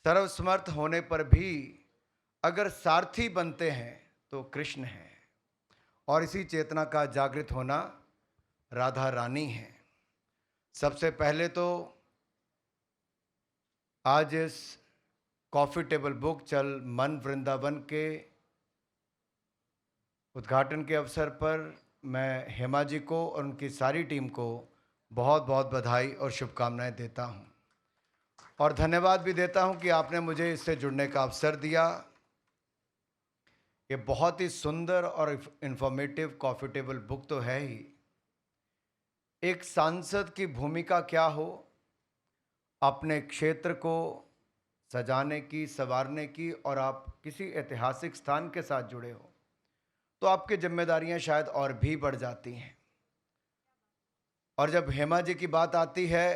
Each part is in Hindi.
सर्वसमर्थ होने पर भी अगर सारथी बनते हैं तो कृष्ण हैं, और इसी चेतना का जागृत होना राधा रानी है। सबसे पहले तो आज इस कॉफ़ी टेबल बुक चल मन वृंदावन के उद्घाटन के अवसर पर मैं हेमा जी को और उनकी सारी टीम को बहुत बहुत बधाई और शुभकामनाएं देता हूं, और धन्यवाद भी देता हूं कि आपने मुझे इससे जुड़ने का अवसर दिया। ये बहुत ही सुंदर और इंफॉर्मेटिव कॉफ़ी टेबल बुक तो है ही। एक सांसद की भूमिका क्या हो, अपने क्षेत्र को सजाने की, संवारने की, और आप किसी ऐतिहासिक स्थान के साथ जुड़े हो तो आपकी जिम्मेदारियां शायद और भी बढ़ जाती हैं। और जब हेमा जी की बात आती है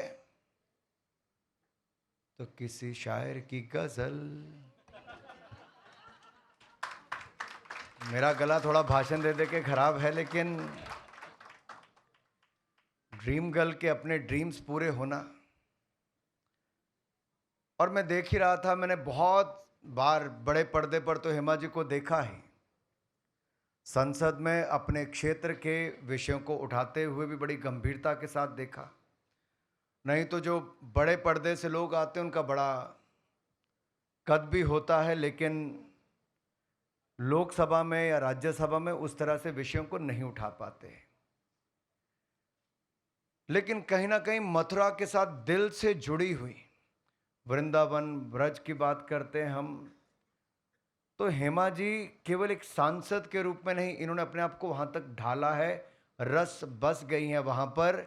तो किसी शायर की गजल, मेरा गला थोड़ा भाषण दे दे के खराब है, लेकिन ड्रीम गर्ल के अपने ड्रीम्स पूरे होना। और मैं देख ही रहा था, मैंने बहुत बार बड़े पर्दे पर तो हेमा जी को देखा ही, संसद में अपने क्षेत्र के विषयों को उठाते हुए भी बड़ी गंभीरता के साथ देखा। नहीं तो जो बड़े पर्दे से लोग आते हैं उनका बड़ा कद भी होता है, लेकिन लोकसभा में या राज्यसभा में उस तरह से विषयों को नहीं उठा पाते। लेकिन कहीं ना कहीं मथुरा के साथ दिल से जुड़ी हुई वृंदावन ब्रज की बात करते हैं हम, तो हेमा जी केवल एक सांसद के रूप में नहीं, इन्होंने अपने आप को वहां तक ढाला है, रस बस गई हैं वहां पर।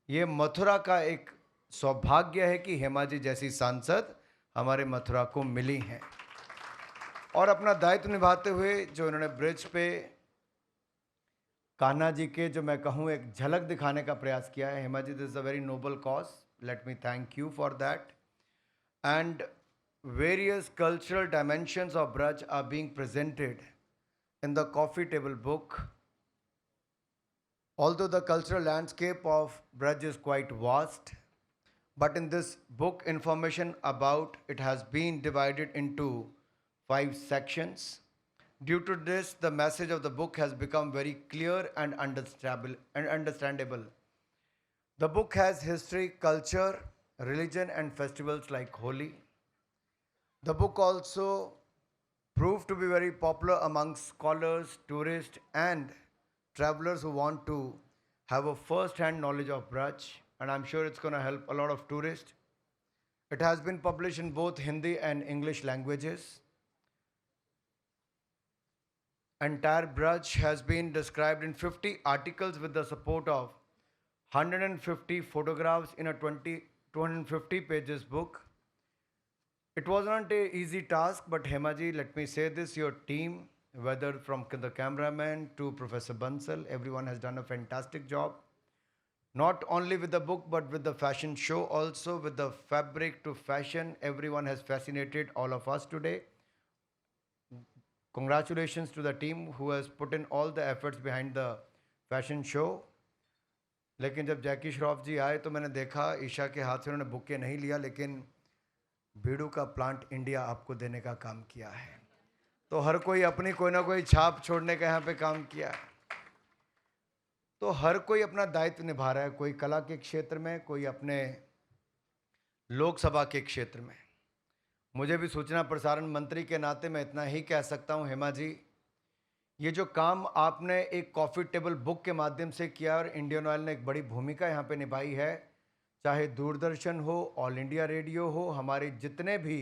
ये मथुरा का एक सौभाग्य है कि हेमा जी जैसी सांसद हमारे मथुरा को मिली हैं, और अपना दायित्व निभाते हुए जो इन्होंने ब्रिज पे कान्हा जी के, जो मैं कहूँ, एक झलक दिखाने का प्रयास किया है। Hema ji, this is a very noble cause, let me thank you for that. And various cultural dimensions of Braj are being presented in the coffee table book. Although the cultural landscape of Braj is quite vast, but in this book, information about it has been divided into 5 sections. Due to this, the message of the book has become very clear and understandable. The book has history, culture, religion, and festivals like Holi. The book also proved to be very popular among scholars, tourists, and travelers who want to have a first-hand knowledge of Braj, and I'm sure it's going to help a lot of tourists. It has been published in both Hindi and English languages. Entire Braj has been described in 50 articles with the support of 150 photographs in a 250 pages book. It was not an easy task, but Hema ji, let me say this, your team, whether from the cameraman to Professor Bansal, everyone has done a fantastic job. Not only with the book, but with the fashion show also, with the fabric to fashion, everyone has fascinated all of us today. Congratulations to the team who has put in all the efforts behind the fashion show. लेकिन जब जैकी श्रॉफ जी आए तो मैंने देखा ईशा के हाथ से उन्होंने बुके नहीं लिया, लेकिन बीड़ू का प्लांट इंडिया आपको देने का काम किया है। तो हर कोई अपनी कोई ना कोई छाप छोड़ने का यहाँ पे काम किया है। तो हर कोई अपना दायित्व निभा रहा है, कोई कला के क्षेत्र में, कोई अपने लोकसभा के क्षेत्र में। मुझे भी सूचना प्रसारण मंत्री के नाते मैं इतना ही कह सकता हूँ, हेमा जी, ये जो काम आपने एक कॉफ़ी टेबल बुक के माध्यम से किया, और इंडियन ऑयल ने एक बड़ी भूमिका यहाँ पे निभाई है, चाहे दूरदर्शन हो, ऑल इंडिया रेडियो हो, हमारे जितने भी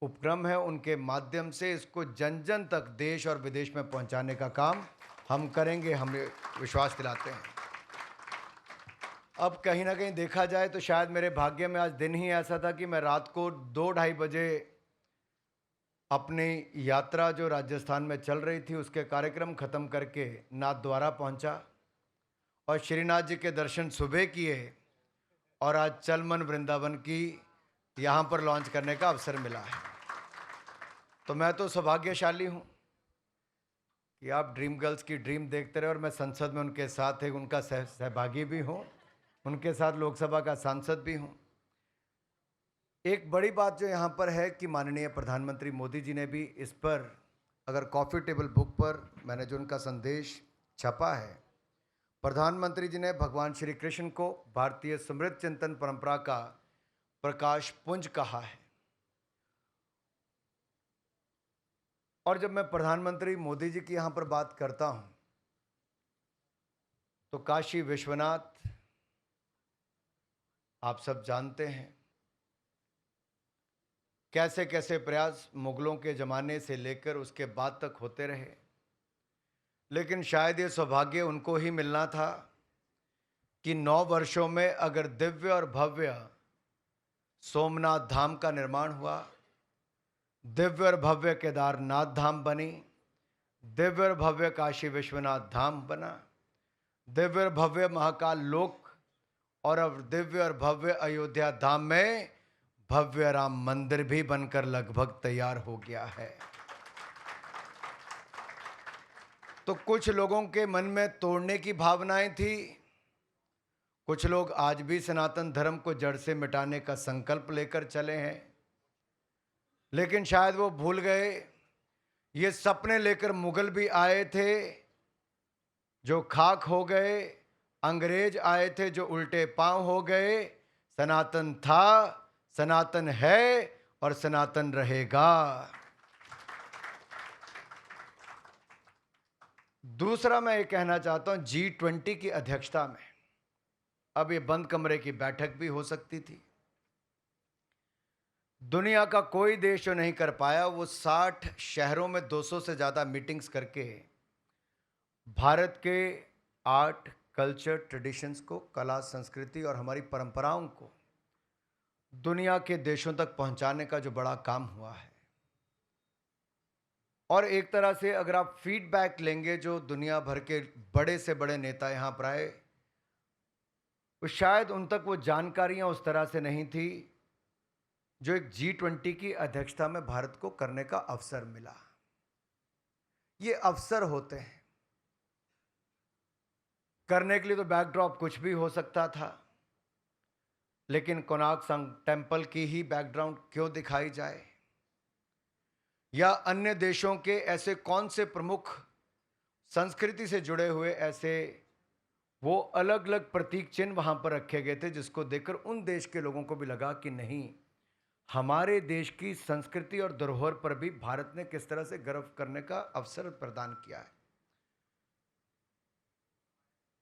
उपक्रम हैं उनके माध्यम से इसको जन जन तक देश और विदेश में पहुंचाने का काम हम करेंगे, हम विश्वास दिलाते हैं। अब कहीं ना कहीं देखा जाए तो शायद मेरे भाग्य में आज दिन ही ऐसा था कि मैं रात को 2-2:30 बजे अपनी यात्रा जो राजस्थान में चल रही थी उसके कार्यक्रम ख़त्म करके नाथद्वारा पहुंचा, और श्रीनाथ जी के दर्शन सुबह किए, और आज चल मन वृंदावन की यहाँ पर लॉन्च करने का अवसर मिला है। तो मैं तो सौभाग्यशाली हूँ कि आप ड्रीम गर्ल्स की ड्रीम देखते रहे, और मैं संसद में उनके साथ एक उनका सहभागी भी हूँ, उनके साथ लोकसभा का सांसद भी हूँ। एक बड़ी बात जो यहाँ पर है कि माननीय प्रधानमंत्री मोदी जी ने भी इस पर, अगर कॉफ़ी टेबल बुक पर मैंने जो उनका संदेश छपा है, प्रधानमंत्री जी ने भगवान श्री कृष्ण को भारतीय समृद्ध चिंतन परंपरा का प्रकाश पुंज कहा है। और जब मैं प्रधानमंत्री मोदी जी की यहाँ पर बात करता हूँ तो काशी विश्वनाथ आप सब जानते हैं कैसे कैसे प्रयास मुगलों के ज़माने से लेकर उसके बाद तक होते रहे, लेकिन शायद ये सौभाग्य उनको ही मिलना था कि 9 वर्षों में अगर दिव्य और भव्य सोमनाथ धाम का निर्माण हुआ, दिव्य और भव्य केदारनाथ धाम बनी, दिव्य और भव्य काशी विश्वनाथ धाम बना, दिव्य और भव्य महाकाल लोक, और अब दिव्य और भव्य अयोध्या धाम में भव्य राम मंदिर भी बनकर लगभग तैयार हो गया है। तो कुछ लोगों के मन में तोड़ने की भावनाएं थी, कुछ लोग आज भी सनातन धर्म को जड़ से मिटाने का संकल्प लेकर चले हैं, लेकिन शायद वो भूल गए ये सपने लेकर मुगल भी आए थे जो खाक हो गए, अंग्रेज आए थे जो उल्टे पांव हो गए। सनातन था, सनातन है और सनातन रहेगा। दूसरा मैं ये कहना चाहता हूं, G20 की अध्यक्षता में अब ये बंद कमरे की बैठक भी हो सकती थी। दुनिया का कोई देश जो नहीं कर पाया, वो 60 शहरों में 200 से ज्यादा मीटिंग्स करके भारत के आर्ट, कल्चर, ट्रेडिशंस को, कला, संस्कृति और हमारी परंपराओं को दुनिया के देशों तक पहुंचाने का जो बड़ा काम हुआ है। और एक तरह से अगर आप फीडबैक लेंगे, जो दुनिया भर के बड़े से बड़े नेता यहां पर आए, तो शायद उन तक वो जानकारियां उस तरह से नहीं थी जो एक G20 की अध्यक्षता में भारत को करने का अवसर मिला। ये अवसर होते हैं, करने के लिए तो बैकड्रॉप कुछ भी हो सकता था, लेकिन कोणार्क सन टेम्पल की ही बैकग्राउंड क्यों दिखाई जाए, या अन्य देशों के ऐसे कौन से प्रमुख संस्कृति से जुड़े हुए ऐसे वो अलग अलग प्रतीक चिन्ह वहां पर रखे गए थे जिसको देखकर उन देश के लोगों को भी लगा कि नहीं, हमारे देश की संस्कृति और धरोहर पर भी भारत ने किस तरह से गर्व करने का अवसर प्रदान किया है।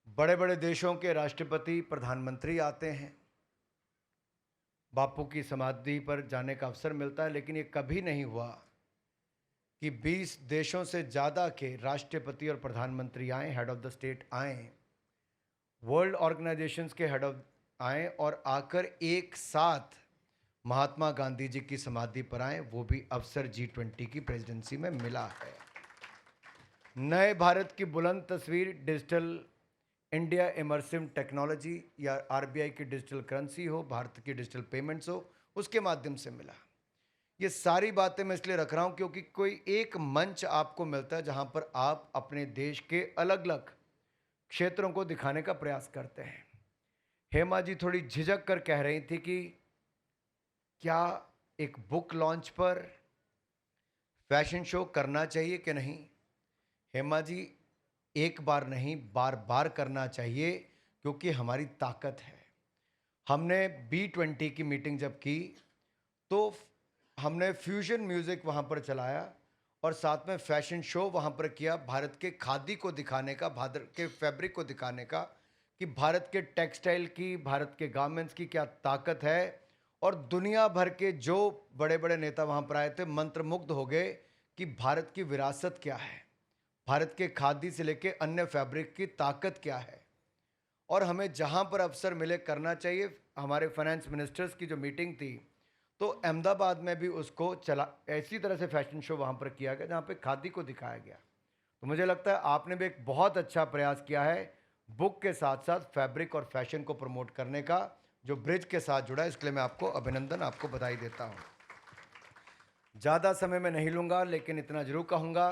बड़े बड़े देशों के राष्ट्रपति, प्रधानमंत्री आते हैं, बापू की समाधि पर जाने का अवसर मिलता है, लेकिन ये कभी नहीं हुआ कि 20 देशों से ज़्यादा के राष्ट्रपति और प्रधानमंत्री आए, हेड ऑफ द स्टेट आए, वर्ल्ड ऑर्गेनाइजेशंस के हेड ऑफ आए और आकर एक साथ महात्मा गांधी जी की समाधि पर आए। वो भी अवसर G20 की प्रेसिडेंसी में मिला है। नए भारत की बुलंद तस्वीर डिजिटल इंडिया इमर्सिव टेक्नोलॉजी या RBI की डिजिटल करेंसी हो, भारत की डिजिटल पेमेंट्स हो, उसके माध्यम से मिला। ये सारी बातें मैं इसलिए रख रहा हूं क्योंकि कोई एक मंच आपको मिलता है जहां पर आप अपने देश के अलग अलग क्षेत्रों को दिखाने का प्रयास करते हैं। हेमा जी थोड़ी झिझक कर कह रही थी कि क्या एक बुक लॉन्च पर फैशन शो करना चाहिए कि नहीं। हेमा जी, एक बार नहीं, बार बार करना चाहिए, क्योंकि हमारी ताकत है। हमने B20 की मीटिंग जब की तो हमने फ्यूजन म्यूजिक वहां पर चलाया और साथ में फैशन शो वहां पर किया, भारत के खादी को दिखाने का, भारत के फैब्रिक को दिखाने का कि भारत के टेक्सटाइल की, भारत के गारमेंट्स की क्या ताकत है। और दुनिया भर के जो बड़े बड़े नेता वहां पर आए थे मंत्रमुग्ध हो गए कि भारत की विरासत क्या है, भारत के खादी से लेके अन्य फैब्रिक की ताकत क्या है। और हमें जहां पर अवसर मिले करना चाहिए। हमारे फाइनेंस मिनिस्टर्स की जो मीटिंग थी तो अहमदाबाद में भी उसको चला, ऐसी तरह से फैशन शो वहां पर किया गया जहां पे खादी को दिखाया गया। तो मुझे लगता है आपने भी एक बहुत अच्छा प्रयास किया है बुक के साथ साथ फैब्रिक और फैशन को प्रमोट करने का, जो ब्रिज के साथ जुड़ा है। इसके लिए मैं आपको अभिनंदन, आपको बधाई देता हूं। ज़्यादा समय मैं नहीं लूँगा, लेकिन इतना जरूर कहूँगा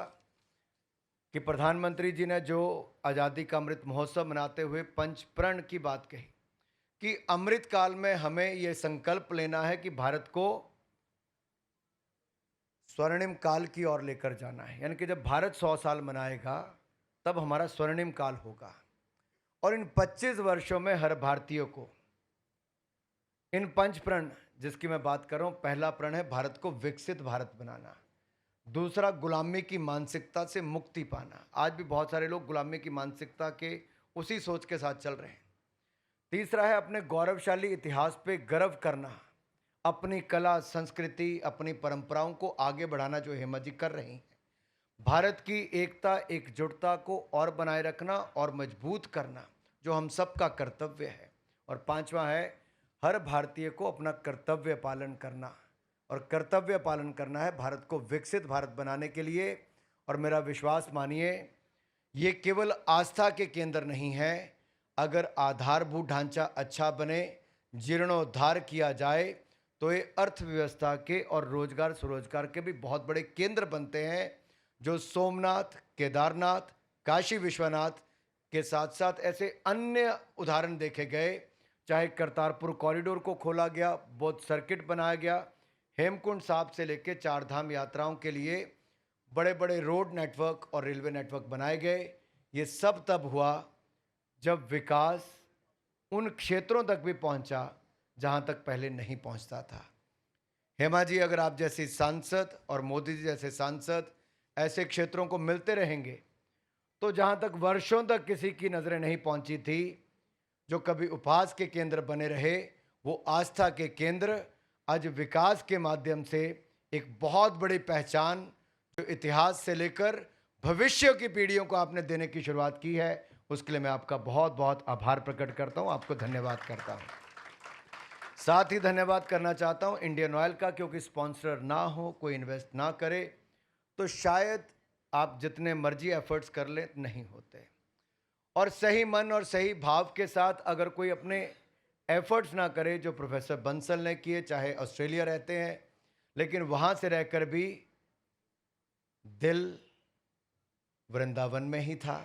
कि प्रधानमंत्री जी ने जो आज़ादी का अमृत महोत्सव मनाते हुए पंच प्रण की बात कही कि अमृत काल में हमें ये संकल्प लेना है कि भारत को स्वर्णिम काल की ओर लेकर जाना है। यानी कि जब भारत 100 साल मनाएगा तब हमारा स्वर्णिम काल होगा। और इन 25 वर्षों में हर भारतीय को इन 5 प्रण जिसकी मैं बात कर रहा हूं, पहला प्रण है भारत को विकसित भारत बनाना। दूसरा, गुलामी की मानसिकता से मुक्ति पाना। आज भी बहुत सारे लोग गुलामी की मानसिकता के उसी सोच के साथ चल रहे हैं। तीसरा है अपने गौरवशाली इतिहास पे गर्व करना, अपनी कला संस्कृति अपनी परंपराओं को आगे बढ़ाना, जो हेमा जी कर रही हैं। भारत की एकता एकजुटता को और बनाए रखना और मजबूत करना, जो हम सबका कर्तव्य है। और पांचवा है हर भारतीय को अपना कर्तव्य पालन करना, और कर्तव्य पालन करना है भारत को विकसित भारत बनाने के लिए। और मेरा विश्वास मानिए, ये केवल आस्था के केंद्र नहीं है। अगर आधारभूत ढांचा अच्छा बने, जीर्णोद्धार किया जाए, तो ये अर्थव्यवस्था के और रोजगार स्वरोजगार के भी बहुत बड़े केंद्र बनते हैं, जो सोमनाथ, केदारनाथ, काशी विश्वनाथ के साथ साथ ऐसे अन्य उदाहरण देखे गए। चाहे करतारपुर कॉरिडोर को खोला गया, बौद्ध सर्किट बनाया गया, हेमकुंड साहिब से लेकर 4 धाम यात्राओं के लिए बड़े बड़े रोड नेटवर्क और रेलवे नेटवर्क बनाए गए। ये सब तब हुआ जब विकास उन क्षेत्रों तक भी पहुंचा जहां तक पहले नहीं पहुंचता था। हेमा जी, अगर आप जैसी सांसद और मोदी जी जैसे सांसद ऐसे क्षेत्रों को मिलते रहेंगे, तो जहां तक वर्षों तक किसी की नजरें नहीं पहुंची थी, जो कभी उपहास के केंद्र बने रहे, वो आस्था के केंद्र आज विकास के माध्यम से एक बहुत बड़ी पहचान, जो इतिहास से लेकर भविष्य की पीढ़ियों को आपने देने की शुरुआत की है, उसके लिए मैं आपका बहुत बहुत आभार प्रकट करता हूं, आपको धन्यवाद करता हूं। साथ ही धन्यवाद करना चाहता हूं इंडियन ऑयल का, क्योंकि स्पॉन्सर ना हो, कोई इन्वेस्ट ना करे, तो शायद आप जितने मर्जी एफर्ट्स कर लें नहीं होते। और सही मन और सही भाव के साथ अगर कोई अपने एफर्ट्स ना करे, जो प्रोफेसर बंसल ने किए, चाहे ऑस्ट्रेलिया रहते हैं लेकिन वहां से रहकर भी दिल वृंदावन में ही था।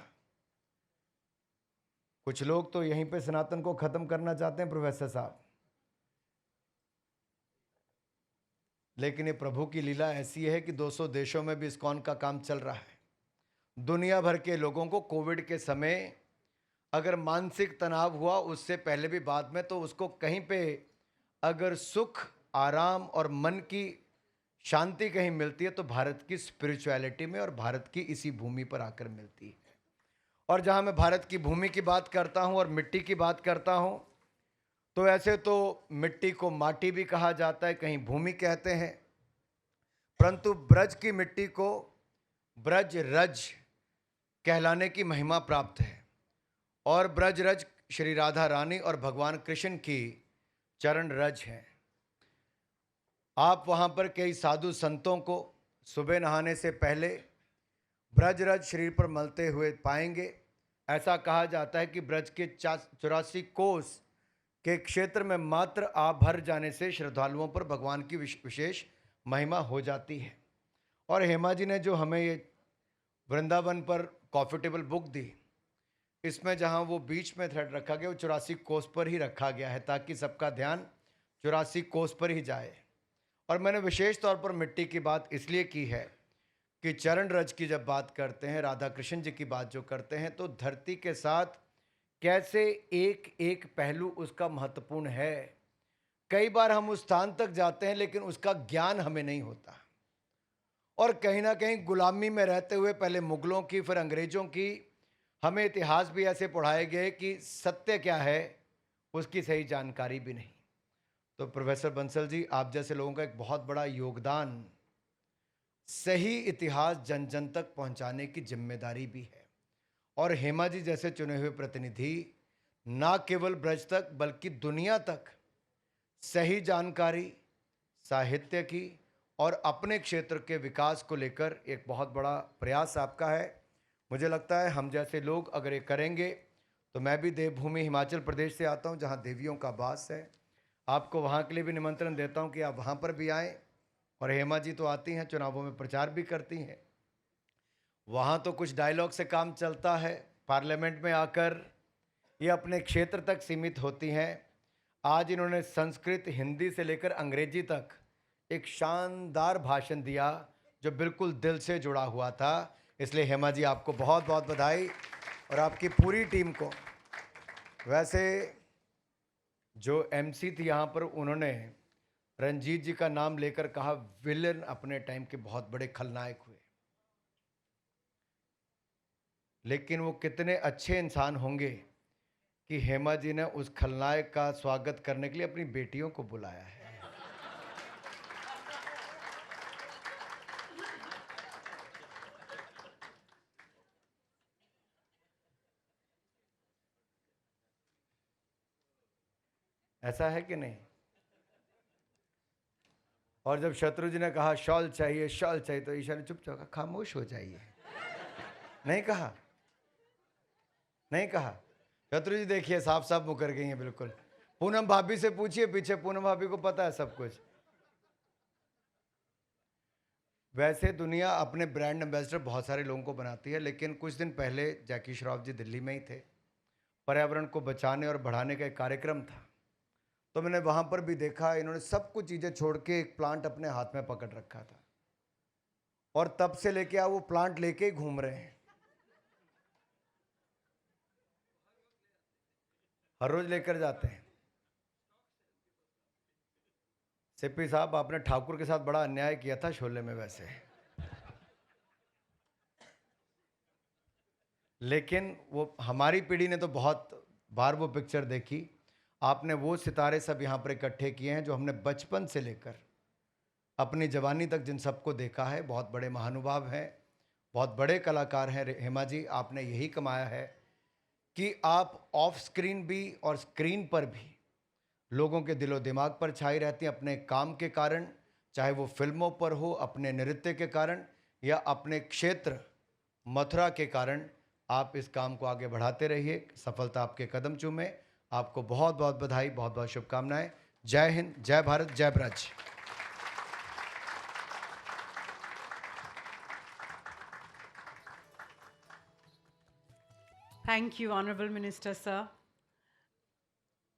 कुछ लोग तो यहीं पे सनातन को खत्म करना चाहते हैं प्रोफेसर साहब, लेकिन ये प्रभु की लीला ऐसी है कि 200 देशों में भी इस्कॉन का काम चल रहा है। दुनिया भर के लोगों को कोविड के समय अगर मानसिक तनाव हुआ, उससे पहले भी बाद में, तो उसको कहीं पे अगर सुख, आराम और मन की शांति कहीं मिलती है, तो भारत की स्पिरिचुअलिटी में और भारत की इसी भूमि पर आकर मिलती है। और जहां मैं भारत की भूमि की बात करता हूं और मिट्टी की बात करता हूं, तो ऐसे तो मिट्टी को माटी भी कहा जाता है, कहीं भूमि कहते हैं, परंतु ब्रज की मिट्टी को ब्रज रज कहलाने की महिमा प्राप्त है। और ब्रज रज श्री राधा रानी और भगवान कृष्ण की चरण रज हैं। आप वहां पर कई साधु संतों को सुबह नहाने से पहले ब्रज रज शरीर पर मलते हुए पाएंगे। ऐसा कहा जाता है कि ब्रज के 84 कोस के क्षेत्र में मात्र आप भर जाने से श्रद्धालुओं पर भगवान की विशेष महिमा हो जाती है। और हेमा जी ने जो हमें ये वृंदावन पर कॉफी टेबल बुक दी, इसमें जहां वो बीच में थ्रेड रखा गया, वो 84 कोस पर ही रखा गया है, ताकि सबका ध्यान 84 कोस पर ही जाए। और मैंने विशेष तौर पर मिट्टी की बात इसलिए की है कि चरण रज की जब बात करते हैं, राधा कृष्ण जी की बात जो करते हैं, तो धरती के साथ कैसे एक एक पहलू उसका महत्वपूर्ण है। कई बार हम उस स्थान तक जाते हैं लेकिन उसका ज्ञान हमें नहीं होता, और कहीं ना कहीं गुलामी में रहते हुए, पहले मुगलों की फिर अंग्रेजों की, हमें इतिहास भी ऐसे पढ़ाए गए कि सत्य क्या है उसकी सही जानकारी भी नहीं। तो प्रोफेसर बंसल जी, आप जैसे लोगों का एक बहुत बड़ा योगदान, सही इतिहास जन जन तक पहुंचाने की जिम्मेदारी भी है। और हेमा जी जैसे चुने हुए प्रतिनिधि ना केवल ब्रज तक बल्कि दुनिया तक सही जानकारी, साहित्य की और अपने क्षेत्र के विकास को लेकर एक बहुत बड़ा प्रयास आपका है। मुझे लगता है हम जैसे लोग अगर ये करेंगे, तो मैं भी देवभूमि हिमाचल प्रदेश से आता हूँ, जहाँ देवियों का वास है। आपको वहाँ के लिए भी निमंत्रण देता हूँ कि आप वहाँ पर भी आएँ। और हेमा जी तो आती हैं, चुनावों में प्रचार भी करती हैं, वहाँ तो कुछ डायलॉग से काम चलता है, पार्लियामेंट में आकर ये अपने क्षेत्र तक सीमित होती हैं, आज इन्होंने संस्कृत, हिंदी से लेकर अंग्रेजी तक एक शानदार भाषण दिया जो बिल्कुल दिल से जुड़ा हुआ था। इसलिए हेमा जी आपको बहुत बहुत बधाई और आपकी पूरी टीम को। वैसे जो एमसी थी यहाँ पर, उन्होंने रंजीत जी का नाम लेकर कहा विलन अपने टाइम के बहुत बड़े खलनायक हुए, लेकिन वो कितने अच्छे इंसान होंगे कि हेमा जी ने उस खलनायक का स्वागत करने के लिए अपनी बेटियों को बुलाया है। ऐसा है कि नहीं? और जब शत्रु जी ने कहा शॉल चाहिए शॉल चाहिए, तो ईशा ने चुपचाप कहा खामोश हो जाइए। नहीं कहा, नहीं कहा। शत्रु जी देखिए साफ साफ मुकर गई हैं बिल्कुल। पूनम भाभी से पूछिए पीछे, पूनम भाभी को पता है सब कुछ। वैसे दुनिया अपने ब्रांड एम्बेसडर बहुत सारे लोगों को बनाती है, लेकिन कुछ दिन पहले जैकी श्रॉफ जी दिल्ली में ही थे। पर्यावरण को बचाने और बढ़ाने का एक कार्यक्रम था, तो मैंने वहां पर भी देखा इन्होंने सब कुछ चीज़ें छोड़ के एक प्लांट अपने हाथ में पकड़ रखा था, और तब से लेके वो प्लांट लेके ही घूम रहे हैं। हर रोज लेकर जाते हैं। सिप्पी साहब, आपने ठाकुर के साथ बड़ा अन्याय किया था शोले में वैसे, लेकिन वो हमारी पीढ़ी ने तो बहुत बार वो पिक्चर देखी। आपने वो सितारे सब यहाँ पर इकट्ठे किए हैं जो हमने बचपन से लेकर अपनी जवानी तक जिन सबको देखा है। बहुत बड़े महानुभाव हैं, बहुत बड़े कलाकार हैं। हेमा जी, आपने यही कमाया है कि आप ऑफ स्क्रीन भी और स्क्रीन पर भी लोगों के दिलो दिमाग पर छाई रहती हैं अपने काम के कारण, चाहे वो फिल्मों पर हो, अपने नृत्य के कारण, या अपने क्षेत्र मथुरा के कारण। आप इस काम को आगे बढ़ाते रहिए, सफलता आपके कदम चूमे। आपको बहुत बहुत बधाई, बहुत बहुत शुभकामनाएं। जय हिंद, जय भारत, जय Braj. Thank you, Honorable Minister, sir.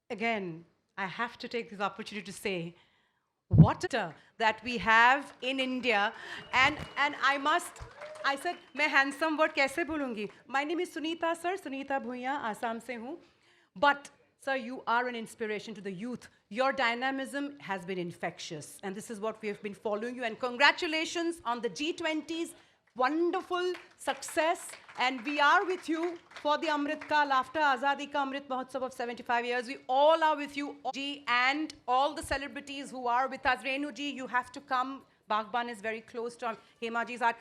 Again, I have to take this opportunity to say what that we have in India, and I said, मैं handsome word कैसे बोलूँगी? My name is Sunita, sir. Sunita Bhuiya, Assam से हूँ. But sir, you are an inspiration to the youth. Your dynamism has been infectious, and this is what we have been following you. And congratulations on the G20's wonderful success. And we are with you for the Amrit Kaal after Azadi Ka Amrit Mahotsav of 75 years. We all are with you, Ji, and all the celebrities who are with us. Renu Ji, you have to come. Baghban is very close to Hema Ji's heart.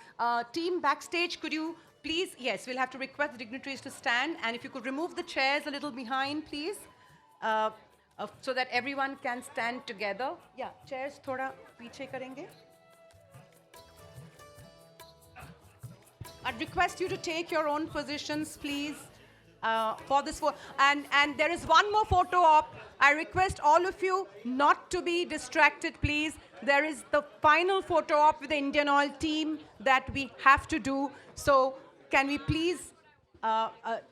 Team backstage, could you please, yes, we'll have to request the dignitaries to stand, and if you could remove the chairs a little behind, please, so that everyone can stand together. Yeah, chairs thoda piche karenge. I'd request you to take your own positions, please, for this photo. And there is one more photo op. I request all of you not to be distracted, please. There is the final photo op with the Indian Oil team that we have to do. So can we please,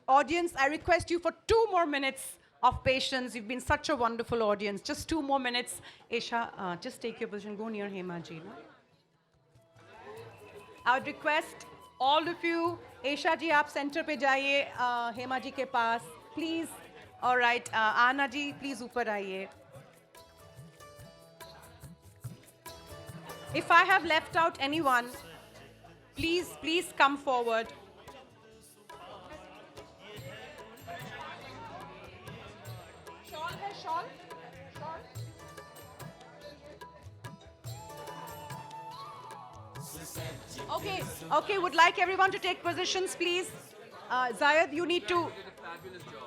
audience, I request you for 2 more minutes of patience. You've been such a wonderful audience. Just 2 more minutes. Esha, just take your position. Go near Hema Ji. No? I would request all of you, Esha ji, aap center pe jaiye, Hema ji ke paas, please. All right, Anna ji, please upar aaiye. If I have left out anyone, please come forward. Shawl hai, shawl? Okay, would like everyone to take positions, please. Zayed, you need to...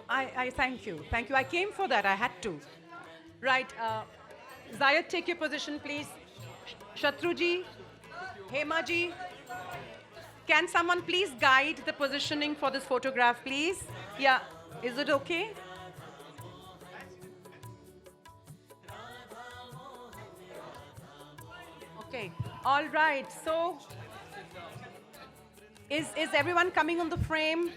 I thank you. I came for that, I had to. Right, Zayed, take your position, please. Shatru ji, Hema ji, can someone please guide the positioning for this photograph, please? Yeah, is it okay? Okay, all right, so is everyone coming on the frame?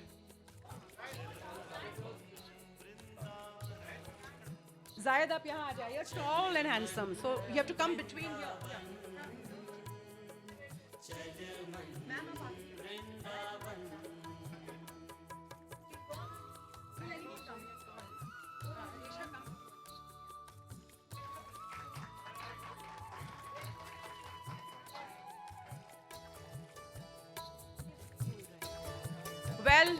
Zayed, आप यहाँ आ जाइए. You're tall and handsome, so you have to come between here. Well,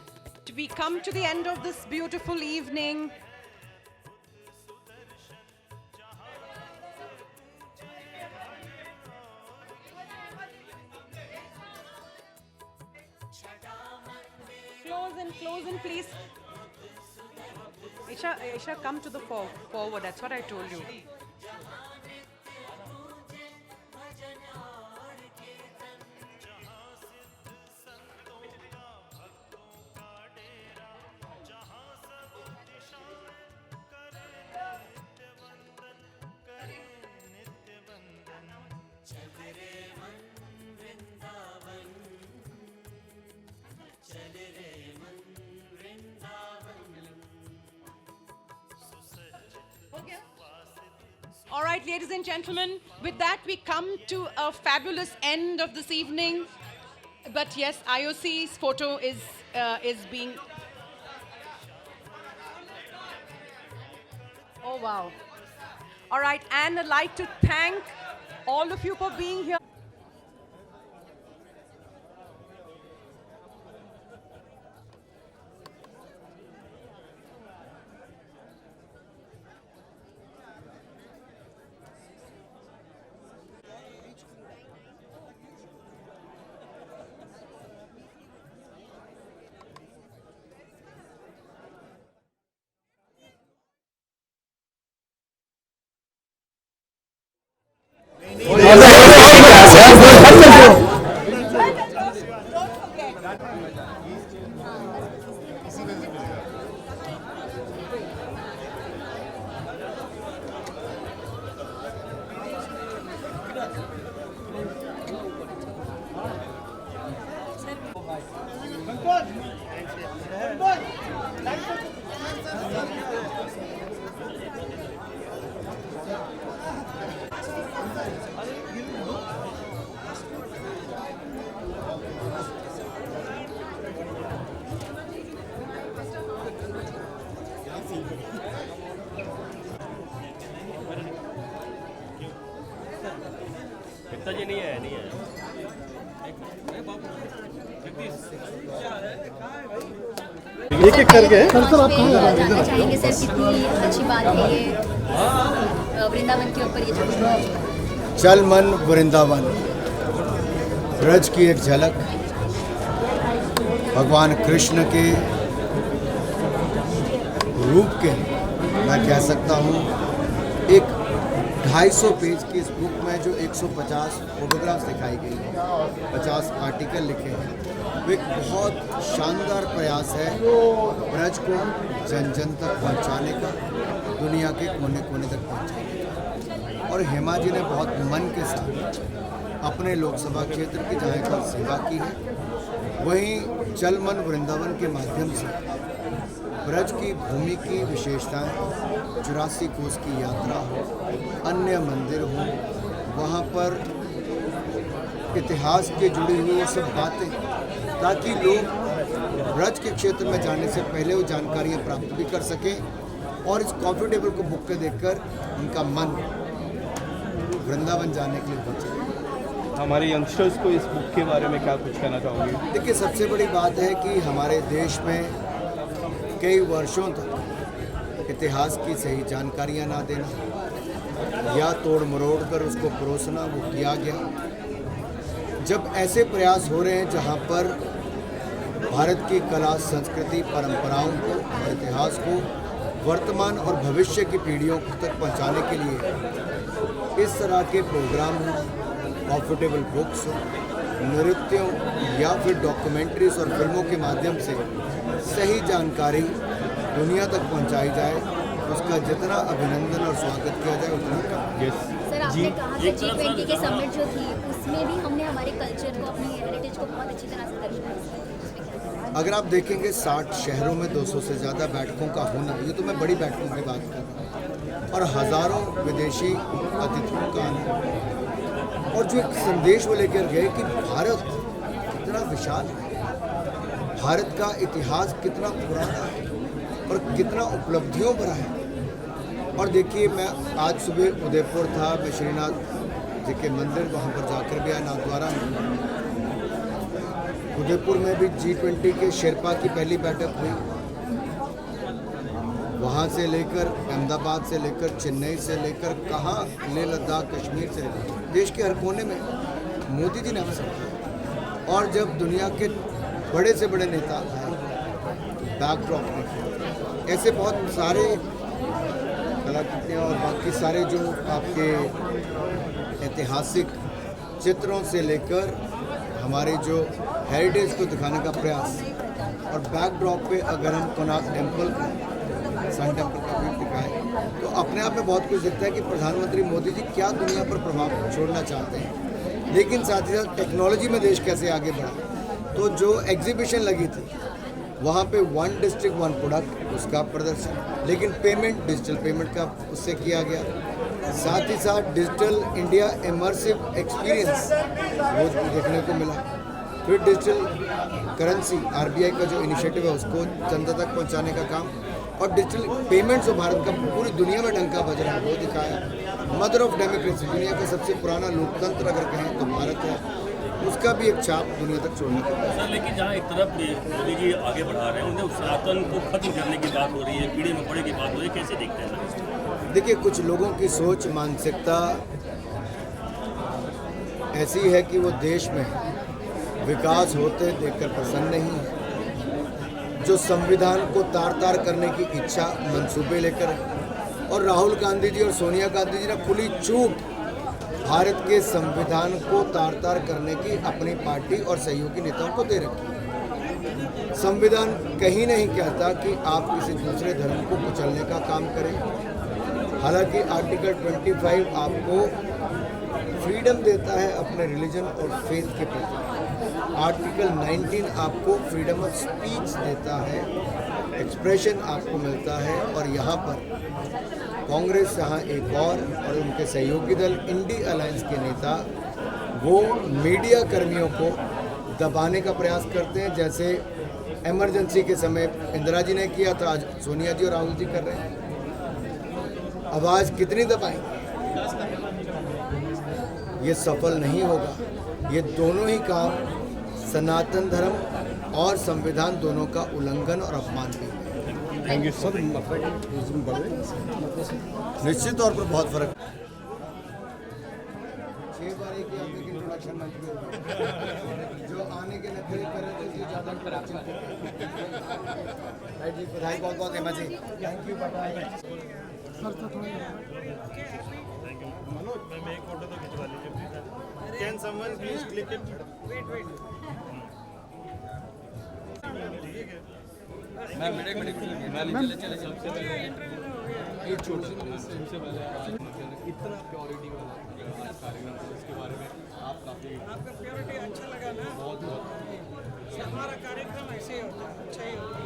we come to the end of this beautiful evening. Close in, please. Isha, come to the forward. That's what I told you. All right, ladies and gentlemen, with that we come to a fabulous end of this evening. But yes, IOC's photo is being. Oh wow! All right, and I'd like to thank all of you for being here. एक एक करके सर आप जानना चाहेंगे सर कितनी अच्छी बात है ये वृंदावन के ऊपर ये जो चल मन वृंदावन, ब्रज की एक झलक, भगवान कृष्ण के रूप के मैं कह सकता हूँ। एक 250 पेज की इस बुक में जो 150 फोटोग्राफ्स दिखाई गई हैं, 50 आर्टिकल लिखे हैं, वो एक बहुत शानदार प्रयास है ब्रज को जन जन तक पहुंचाने का, दुनिया के कोने कोने तक पहुंचाने का। और हेमा जी ने बहुत मन के साथ अपने लोकसभा क्षेत्र की जहाँ का सेवा की है, वहीं चल मन वृंदावन के माध्यम से ब्रज की भूमि की विशेषताएं, 84 कोस की यात्रा हो, अन्य मंदिर हो, वहाँ पर इतिहास के जुड़ी हुई ये सब बातें, ताकि लोग ब्रज के क्षेत्र में जाने से पहले वो जानकारियाँ प्राप्त भी कर सकें और इस कॉफ़ी टेबल को बुक के देखकर उनका मन वृंदावन जाने के लिए पहुँचे। हमारे यंगस्टर्स को इस बुक के बारे में क्या कुछ कहना चाहोगे? देखिए, सबसे बड़ी बात है कि हमारे देश में कई वर्षों तक इतिहास की सही जानकारियाँ ना देना या तोड़ मरोड़ कर उसको परोसना वो किया गया। जब ऐसे प्रयास हो रहे हैं जहाँ पर भारत की कला, संस्कृति, परंपराओं को और इतिहास को वर्तमान और भविष्य की पीढ़ियों तक पहुँचाने के लिए इस तरह के प्रोग्राम हों, कॉम्फर्टेबल बुक्स, नृत्यों या फिर डॉक्यूमेंट्रीज और फिल्मों के माध्यम से सही जानकारी दुनिया तक पहुंचाई जाए, उसका जितना अभिनंदन और स्वागत किया जाए उतना कम। सर आपने कहा कि G20 के समिट जो थी उसमें भी हमने हमारे कल्चर को, अपनी हेरिटेज को बहुत अच्छी तरह से दर्शाया। अगर आप देखेंगे 60 शहरों में 200 से ज़्यादा बैठकों का होना, ये तो मैं बड़ी बैठकों की बात कर रहा हूँ, और हज़ारों विदेशी अतिथियों का आना, और जो एक संदेश वो लेकर गए कि भारत कितना विशाल है, भारत का इतिहास कितना पुराना है और कितना उपलब्धियों भरा है। और देखिए, मैं आज सुबह उदयपुर था, मैं श्रीनाथ जी के मंदिर वहाँ पर जाकर भी आया, नाथद्वारा में। उदयपुर में भी G20 के शेरपा की पहली बैठक हुई। वहाँ से लेकर अहमदाबाद से लेकर चेन्नई से लेकर कहाँ लेह लद्दाख कश्मीर से देश के हर कोने में मोदी जी ने अवसर दिया। और जब दुनिया के बड़े से बड़े नेता आए बैकड्रॉप में, ऐसे बहुत सारे कलाकृतियाँ और बाकी सारे जो आपके ऐतिहासिक चित्रों से लेकर हमारे जो हेरिटेज को दिखाने का प्रयास, और बैकड्रॉप पे अगर हम कोणार्क टेम्पल सन टेम्पल का भी दिखाएं तो अपने आप में बहुत कुछ दिखता है कि प्रधानमंत्री मोदी जी क्या दुनिया पर प्रभाव छोड़ना चाहते हैं, लेकिन साथ ही साथ टेक्नोलॉजी में देश कैसे आगे बढ़ा। तो जो एग्जीबिशन लगी थी वहाँ पे वन डिस्ट्रिक्ट वन प्रोडक्ट, उसका प्रदर्शन, लेकिन पेमेंट डिजिटल पेमेंट का उससे किया गया। साथ ही साथ डिजिटल इंडिया इमर्सिव एक्सपीरियंस वो देखने को मिला। फिर डिजिटल करेंसी RBI का जो इनिशिएटिव है उसको जनता तक पहुंचाने का काम, और डिजिटल पेमेंट्स जो भारत का पूरी दुनिया में डंका बज रहा है वो दिखाया। मदर ऑफ डेमोक्रेसी, दुनिया का सबसे पुराना लोकतंत्र अगर कहें तो भारत है, उसका भी एक छाप दुनिया तक छोड़ने का। सर, लेकिन जहाँ एक तरफ मोदी जी आगे बढ़ा रहे हैं, उन्हें सनातन को खत्म करने की बात हो रही है, कीड़े मकोड़े की बात हो रही है, कैसे देखते हैं सर? देखिए, कुछ लोगों की सोच मानसिकता ऐसी है कि वो देश में विकास होते देखकर प्रसन्न नहीं है, जो संविधान को तार तार करने की इच्छा मंसूबे लेकर है। और राहुल गांधी जी और सोनिया गांधी जी ने खुली चूक भारत के संविधान को तार तार करने की अपनी पार्टी और सहयोगी नेताओं को दे रखी। संविधान कहीं नहीं कहता कि आप किसी दूसरे धर्म को कुचलने का काम करें। हालांकि आर्टिकल 25 आपको फ्रीडम देता है अपने रिलीजन और फेथ के प्रति। आर्टिकल 19 आपको फ्रीडम ऑफ स्पीच देता है, एक्सप्रेशन आपको मिलता है। और यहाँ पर कांग्रेस यहाँ एक और उनके सहयोगी दल इंडी अलायंस के नेता वो मीडिया कर्मियों को दबाने का प्रयास करते हैं, जैसे इमरजेंसी के समय इंदिरा जी ने किया था, आज सोनिया जी और राहुल जी कर रहे हैं। आवाज़ कितनी दबाएंगे, ये सफल नहीं होगा। ये दोनों ही काम सनातन धर्म और संविधान दोनों का उल्लंघन और अपमान भी है। Thank you sir. निश्चित तौर पर बहुत फर्क। 6 बार एक ही आपने इंट्रोडक्शन मंच में जो आने के नखरे कर रहे थे ज़्यादा राइट जी, बधाई बहुत बहुत हेमा जी, थैंक यू। मनोज, मैं एक फोटो तो खिंचवा लीजिए। Can someone please click it? Wait ma'am चले सबसे पहले एक छोटी सबसे पहले इतना प्योरिटी वाला आज कार्यक्रम था, इसके बारे में आप काफ़ी आपका प्योरिटी अच्छा लगा ना? बहुत हमारा कार्यक्रम ऐसे ही होता है, अच्छा ही होता है।